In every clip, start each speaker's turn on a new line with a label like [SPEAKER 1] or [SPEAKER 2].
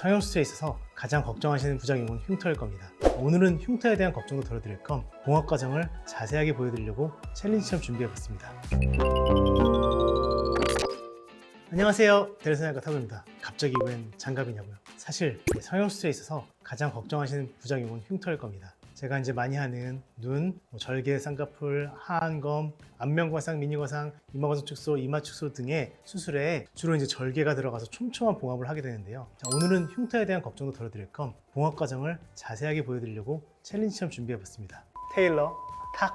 [SPEAKER 1] 성형수술에 있어서 가장 걱정하시는 부작용은 흉터일 겁니다. 오늘은 흉터에 대한 걱정도 덜어드릴 겸 봉합 과정을 자세하게 보여드리려고 챌린지처럼 준비해봤습니다. 안녕하세요, 대리성형외과 타구입니다. 갑자기 웬 장갑이냐고요? 사실 성형수술에 있어서 가장 걱정하시는 부작용은 흉터일 겁니다. 제가 이제 많이 하는 눈, 절개, 쌍꺼풀, 하안검, 안면과상, 미니과상, 이마과상 축소, 이마 축소 등의 수술에 주로 이제 절개가 들어가서 촘촘한 봉합을 하게 되는데요. 자, 오늘은 흉터에 대한 걱정도 덜어드릴 겸 봉합 과정을 자세하게 보여드리려고 챌린지처럼 준비해봤습니다. 테일러 탁!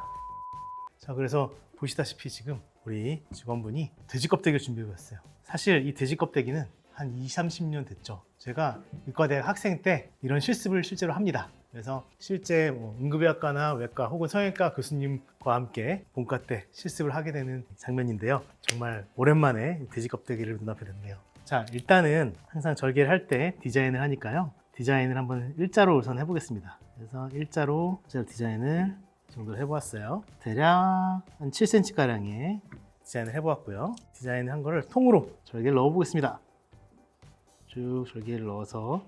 [SPEAKER 1] 자, 그래서 보시다시피 지금 우리 직원분이 돼지 껍데기를 준비해봤어요. 사실 이 돼지 껍데기는 한 20-30년 됐죠. 제가 의과대학 학생 때 이런 실습을 실제로 합니다. 그래서 실제 응급의학과나 외과 혹은 성형외과 교수님과 함께 본과 때 실습을 하게 되는 장면인데요. 정말 오랜만에 돼지 껍데기를 눈앞에 뒀네요. 자, 일단은 항상 절개를 할 때 디자인을 하니까요. 디자인을 한번 일자로 우선 해보겠습니다. 그래서 일자로 디자인을 이 정도로 해보았어요. 대략 한 7cm가량의 디자인을 해보았고요. 디자인을 한 거를 통으로 절개를 넣어보겠습니다. 쭉 절개를 넣어서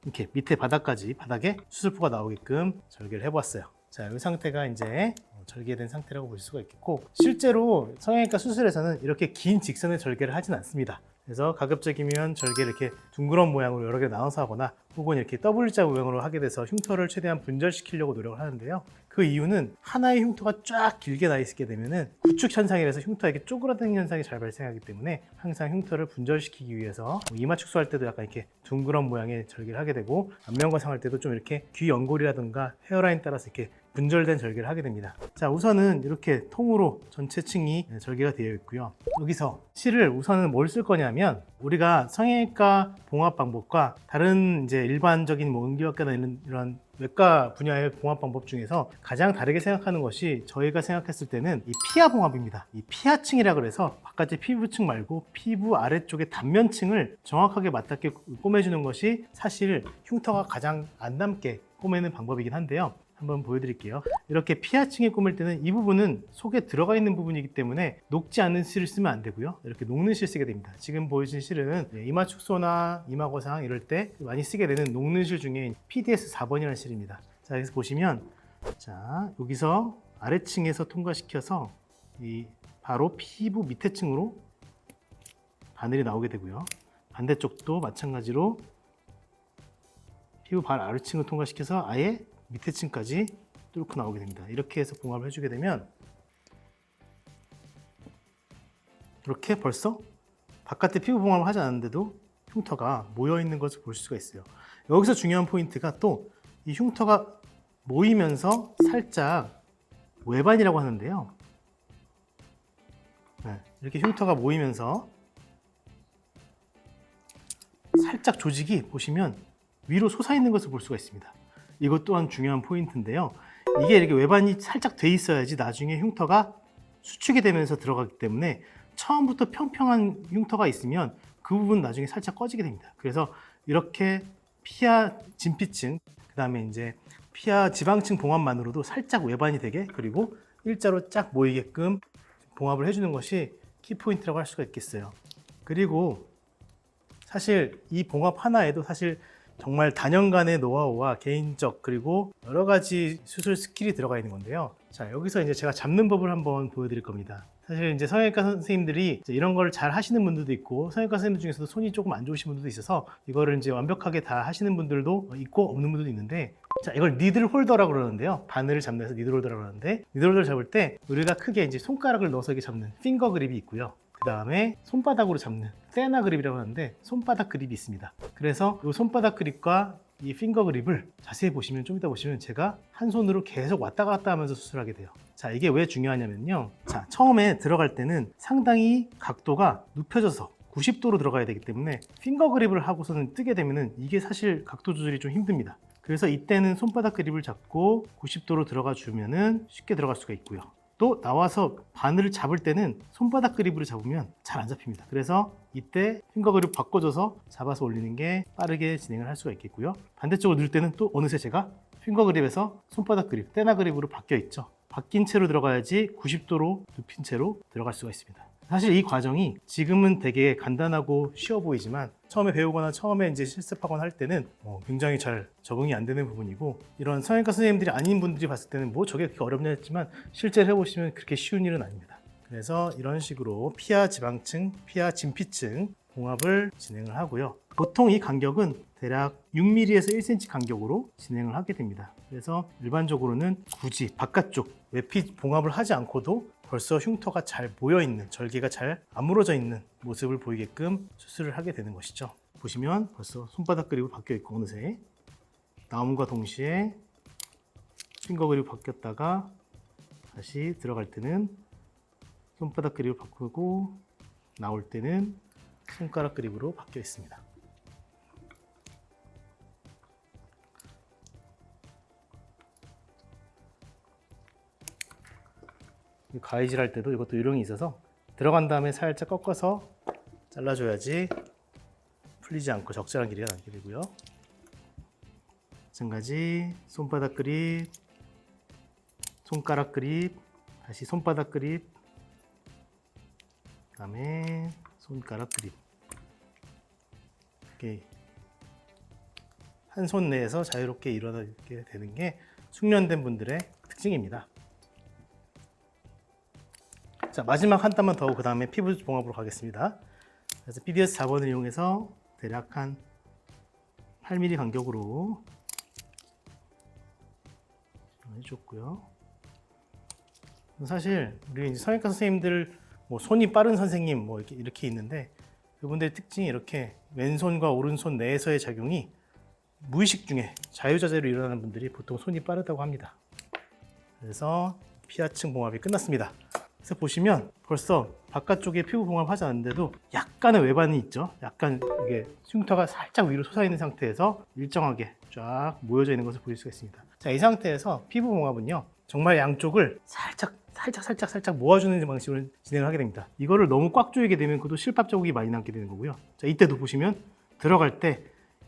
[SPEAKER 1] 이렇게 밑에 바닥에 수술포가 나오게끔 절개를 해보았어요. 자, 이 상태가 이제 절개된 상태라고 볼 수가 있겠고, 실제로 성형외과 수술에서는 이렇게 긴 직선의 절개를 하진 않습니다. 그래서 가급적이면 절개를 이렇게 둥그런 모양으로 여러 개 나눠서 하거나 혹은 이렇게 W자 모양으로 하게 돼서 흉터를 최대한 분절시키려고 노력을 하는데요. 그 이유는 하나의 흉터가 쫙 길게 나 있게 되면은 구축 현상이라서 흉터가 이렇게 쪼그라드는 현상이 잘 발생하기 때문에 항상 흉터를 분절시키기 위해서 이마 축소할 때도 약간 이렇게 둥그런 모양의 절개를 하게 되고, 안면과상 할 때도 좀 이렇게 귀 연골이라든가 헤어라인 따라서 이렇게 분절된 절개를 하게 됩니다. 자, 우선은 이렇게 통으로 전체 층이 절개가 되어 있고요. 여기서 실을 우선은 뭘 쓸 거냐면, 우리가 성형외과 봉합 방법과 다른 이제 일반적인 응급의학과나 이런 외과 분야의 봉합 방법 중에서 가장 다르게 생각하는 것이, 저희가 생각했을 때는 이 피하 봉합입니다. 이 피하층이라 그래서 바깥의 피부층 말고 피부 아래쪽의 단면층을 정확하게 맞닿게 꼬매주는 것이 사실 흉터가 가장 안 남게 꼬매는 방법이긴 한데요. 한번 보여드릴게요. 이렇게 피하층에 꼬맬 때는 이 부분은 속에 들어가 있는 부분이기 때문에 녹지 않는 실을 쓰면 안 되고요. 이렇게 녹는 실 쓰게 됩니다. 지금 보여주신 실은 이마 축소나 이마거상 이럴 때 많이 쓰게 되는 녹는 실 중에 PDS 4번이라는 실입니다. 자, 여기서 보시면, 자, 여기서 아래층에서 통과시켜서 이 바로 피부 밑에 층으로 바늘이 나오게 되고요. 반대쪽도 마찬가지로 피부 바로 아래층을 통과시켜서 아예 밑에 층까지 뚫고 나오게 됩니다. 이렇게 해서 봉합을 해주게 되면 이렇게 벌써 바깥에 피부 봉합을 하지 않았는데도 흉터가 모여 있는 것을 볼 수가 있어요. 여기서 중요한 포인트가 또 이 흉터가 모이면서 살짝 외반이라고 하는데요. 네, 이렇게 흉터가 모이면서 살짝 조직이 보시면 위로 솟아있는 것을 볼 수가 있습니다. 이것 또한 중요한 포인트인데요. 이게 이렇게 외반이 살짝 돼 있어야지 나중에 흉터가 수축이 되면서 들어가기 때문에, 처음부터 평평한 흉터가 있으면 그 부분 나중에 살짝 꺼지게 됩니다. 그래서 이렇게 피하 진피층, 그 다음에 이제 피하 지방층 봉합만으로도 살짝 외반이 되게, 그리고 일자로 쫙 모이게끔 봉합을 해주는 것이 키포인트라고 할 수가 있겠어요. 그리고 사실 이 봉합 하나에도 사실 정말 다년간의 노하우와 개인적 그리고 여러 가지 수술 스킬이 들어가 있는 건데요. 자, 여기서 이제 제가 잡는 법을 한번 보여드릴 겁니다. 사실 이제 성형외과 선생님들이 이제 이런 걸 잘 하시는 분들도 있고, 성형외과 선생님들 중에서도 손이 조금 안 좋으신 분들도 있어서 이거를 이제 완벽하게 다 하시는 분들도 있고 없는 분들도 있는데, 자, 이걸 니들 홀더라고 그러는데요. 바늘을 잡는 데서 니들 홀더라고 그러는데, 니들 홀더를 잡을 때 우리가 크게 이제 손가락을 넣어서 이렇게 잡는 핑거 그립이 있고요. 그 다음에 손바닥으로 잡는 세나 그립이라고 하는데 손바닥 그립이 있습니다. 그래서 이 손바닥 그립과 이 핑거 그립을 자세히 보시면, 좀 이따 보시면 제가 한 손으로 계속 왔다 갔다 하면서 수술하게 돼요. 자, 이게 왜 중요하냐면요. 자, 처음에 들어갈 때는 상당히 각도가 눕혀져서 90도로 들어가야 되기 때문에 핑거 그립을 하고서는 뜨게 되면은 이게 사실 각도 조절이 좀 힘듭니다. 그래서 이때는 손바닥 그립을 잡고 90도로 들어가 주면은 쉽게 들어갈 수가 있고요. 또 나와서 바늘을 잡을 때는 손바닥 그립으로 잡으면 잘 안 잡힙니다. 그래서 이때 핑거 그립 바꿔줘서 잡아서 올리는 게 빠르게 진행을 할 수가 있겠고요. 반대쪽으로 넣을 때는 또 어느새 제가 핑거 그립에서 손바닥 그립, 세나 그립으로 바뀌어 있죠. 바뀐 채로 들어가야지 90도로 눕힌 채로 들어갈 수가 있습니다. 사실 이 과정이 지금은 되게 간단하고 쉬워 보이지만 처음에 배우거나 처음에 이제 실습하거나 할 때는 굉장히 잘 적응이 안 되는 부분이고, 이런 성형외과 선생님들이 아닌 분들이 봤을 때는 뭐 저게 그렇게 어렵냐 했지만 실제로 해보시면 그렇게 쉬운 일은 아닙니다. 그래서 이런 식으로 피하 지방층, 피하 진피층 봉합을 진행을 하고요. 보통 이 간격은 대략 6mm에서 1cm 간격으로 진행을 하게 됩니다. 그래서 일반적으로는 굳이 바깥쪽 외피 봉합을 하지 않고도 벌써 흉터가 잘 모여있는, 절개가 잘 아물어져 있는 모습을 보이게끔 수술을 하게 되는 것이죠. 보시면 벌써 손바닥 그립으로 바뀌어 있고, 어느새 나옴과 동시에 핑거 그립 바뀌었다가 다시 들어갈 때는 손바닥 그립을 바꾸고 나올 때는 손가락 그립으로 바뀌어 있습니다. 가위질 할 때도 이것도 요령이 있어서 들어간 다음에 살짝 꺾어서 잘라줘야지 풀리지 않고 적절한 길이가 나게 되고요. 마찬가지 손바닥 그립, 손가락 그립, 다시 손바닥 그립, 그 다음에 손가락 그립. 이렇게 한 손 내에서 자유롭게 일어나게 되는 게 숙련된 분들의 특징입니다. 자, 마지막 한 땀만 더 하고 그 다음에 피부 봉합으로 가겠습니다. 그래서 BDS 4번을 이용해서 대략 한 8mm 간격으로 해줬고요. 사실 우리 성형외과 선생님들 뭐 손이 빠른 선생님 뭐 이렇게 있는데, 그분들의 특징이 이렇게 왼손과 오른손 내에서의 작용이 무의식 중에 자유자재로 일어나는 분들이 보통 손이 빠르다고 합니다. 그래서 피하층 봉합이 끝났습니다. 그래서 보시면 벌써 바깥쪽에 피부 봉합하지 않는데도 약간의 외반이 있죠. 약간 이게 흉터가 살짝 위로 솟아있는 상태에서 일정하게 쫙 모여져 있는 것을 볼 수가 있습니다. 자, 이 상태에서 피부 봉합은요, 정말 양쪽을 살짝 모아주는 방식으로 진행을 하게 됩니다. 이거를 너무 꽉 조이게 되면 그것도 실밥 자국이 많이 남게 되는 거고요. 자, 이때도 보시면 들어갈 때,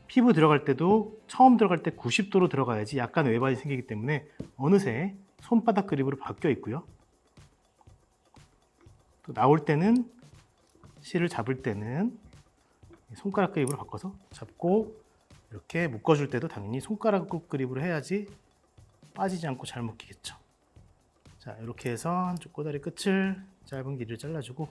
[SPEAKER 1] 피부 들어갈 때도 처음 들어갈 때 90도로 들어가야지 약간 외반이 생기기 때문에 어느새 손바닥 그립으로 바뀌어 있고요. 또 나올 때는, 실을 잡을 때는 손가락 그립으로 바꿔서 잡고, 이렇게 묶어줄 때도 당연히 손가락 그립으로 해야지 빠지지 않고 잘 묶이겠죠. 자, 이렇게 해서 한쪽 꼬다리 끝을 짧은 길이를 잘라주고,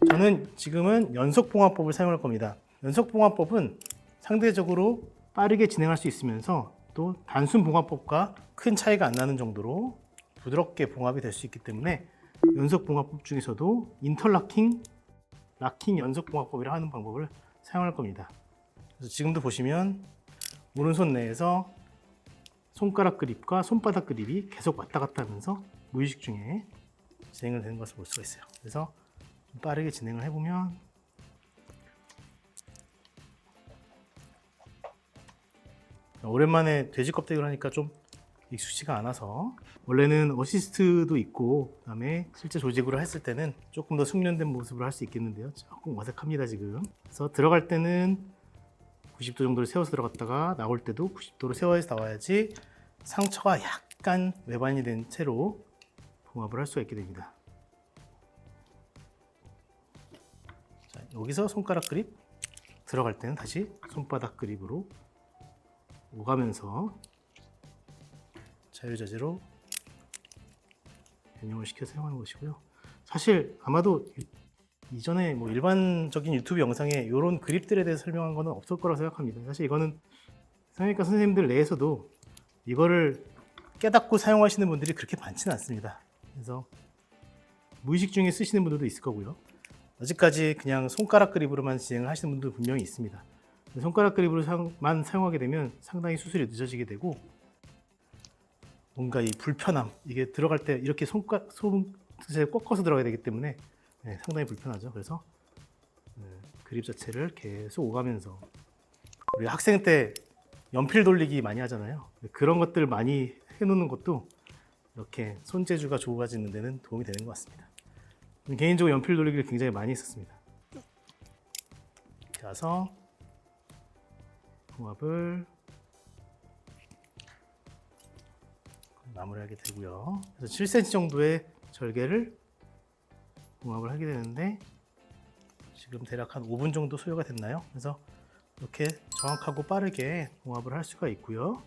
[SPEAKER 1] 저는 지금은 연속봉합법을 사용할 겁니다. 연속봉합법은 상대적으로 빠르게 진행할 수 있으면서 또 단순 봉합법과 큰 차이가 안 나는 정도로 부드럽게 봉합이 될 수 있기 때문에 연속봉합법 중에서도 인터라킹, 락킹 연속봉합법이라 하는 방법을 사용할 겁니다. 그래서 지금도 보시면 오른손 내에서 손가락 그립과 손바닥 그립이 계속 왔다 갔다 하면서 무의식 중에 진행을 되는 것을 볼 수가 있어요. 그래서 좀 빠르게 진행을 해보면, 오랜만에 돼지 껍데기를 하니까 좀 익숙지가 않아서, 원래는 어시스트도 있고 그다음에 실제 조직으로 했을 때는 조금 더 숙련된 모습을 할 수 있겠는데요, 조금 어색합니다 지금. 그래서 들어갈 때는 90도 정도로 세워서 들어갔다가 나올 때도 90도로 세워서 나와야지 상처가 약간 외반이 된 채로 봉합을 할 수가 있게 됩니다. 자, 여기서 손가락 그립, 들어갈 때는 다시 손바닥 그립으로 오가면서 자유자재로 변형을 시켜서 사용하는 것이고요. 사실 아마도 이전에 뭐 일반적인 유튜브 영상에 이런 그립들에 대해서 설명한 거는 없을 거라고 생각합니다. 사실 이거는 성형외과 선생님들 내에서도 이거를 깨닫고 사용하시는 분들이 그렇게 많지는 않습니다. 그래서 무의식 중에 쓰시는 분들도 있을 거고요. 아직까지 그냥 손가락 그립으로만 진행을 하시는 분들도 분명히 있습니다. 손가락 그립으로만 사용하게 되면 상당히 수술이 늦어지게 되고, 뭔가 이 불편함, 이게 들어갈 때 이렇게 손을 꺾어서 들어가야 되기 때문에 상당히 불편하죠. 그래서 그립 자체를 계속 오가면서, 우리 학생 때 연필 돌리기 많이 하잖아요. 그런 것들 많이 해놓는 것도 이렇게 손재주가 좋아지는 데는 도움이 되는 것 같습니다. 개인적으로 연필 돌리기를 굉장히 많이 했었습니다. 그래서 봉합을 마무리하게 되고요. 그래서 7cm 정도의 절개를 봉합을 하게 되는데, 지금 대략 한 5분 정도 소요가 됐나요? 그래서 이렇게 정확하고 빠르게 봉합을 할 수가 있고요.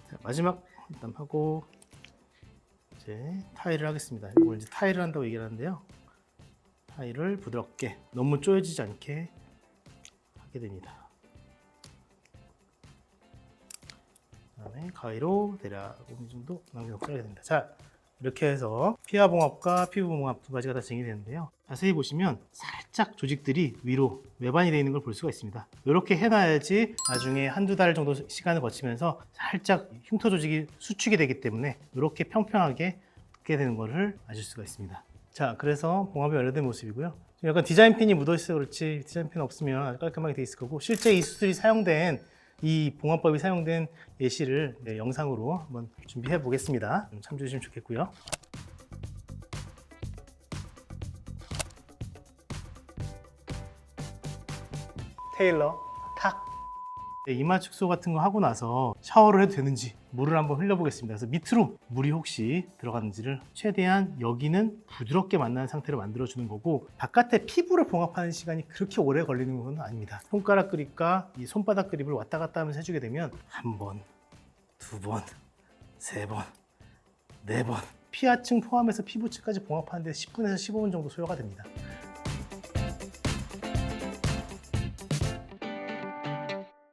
[SPEAKER 1] 자, 마지막 일단 하고 이제 타일을 하겠습니다. 이걸 이제 타일을 한다고 얘기를 하는데요. 타일을 부드럽게 너무 쪼여지지 않게 하게 됩니다. 그다음에 가위로 대략 5mm 정도 남겨놓고 자르게 됩니다. 자, 이렇게 해서 피하 봉합과 피부 봉합 두 가지가 다 진행이 되는데요. 자세히 보시면 살짝 조직들이 위로 외반이 되어 있는 걸 볼 수가 있습니다. 이렇게 해놔야지 나중에 한두 달 정도 시간을 거치면서 살짝 흉터 조직이 수축이 되기 때문에 이렇게 평평하게 붙게 되는 것을 아실 수가 있습니다. 자, 그래서 봉합이 완료된 모습이고요. 약간 디자인 핀이 묻어 있어서 그렇지 디자인 핀 없으면 아주 깔끔하게 되어 있을 거고, 실제 이 수술이 사용된 이 봉합법이 사용된 예시를 영상으로 한번 준비해 보겠습니다. 좀 참조해 주시면 좋겠고요. 테일러 탁. 이마 축소 같은 거 하고 나서 샤워를 해도 되는지 물을 한번 흘려보겠습니다. 그래서 밑으로 물이 혹시 들어갔는지를 최대한 여기는 부드럽게 만나는 상태로 만들어주는 거고, 바깥에 피부를 봉합하는 시간이 그렇게 오래 걸리는 건 아닙니다. 손가락 그립과 이 손바닥 그립을 왔다 갔다 하면서 해주게 되면 한 번, 두 번, 세 번, 네 번, 피하층 포함해서 피부층까지 봉합하는데 10분에서 15분 정도 소요가 됩니다.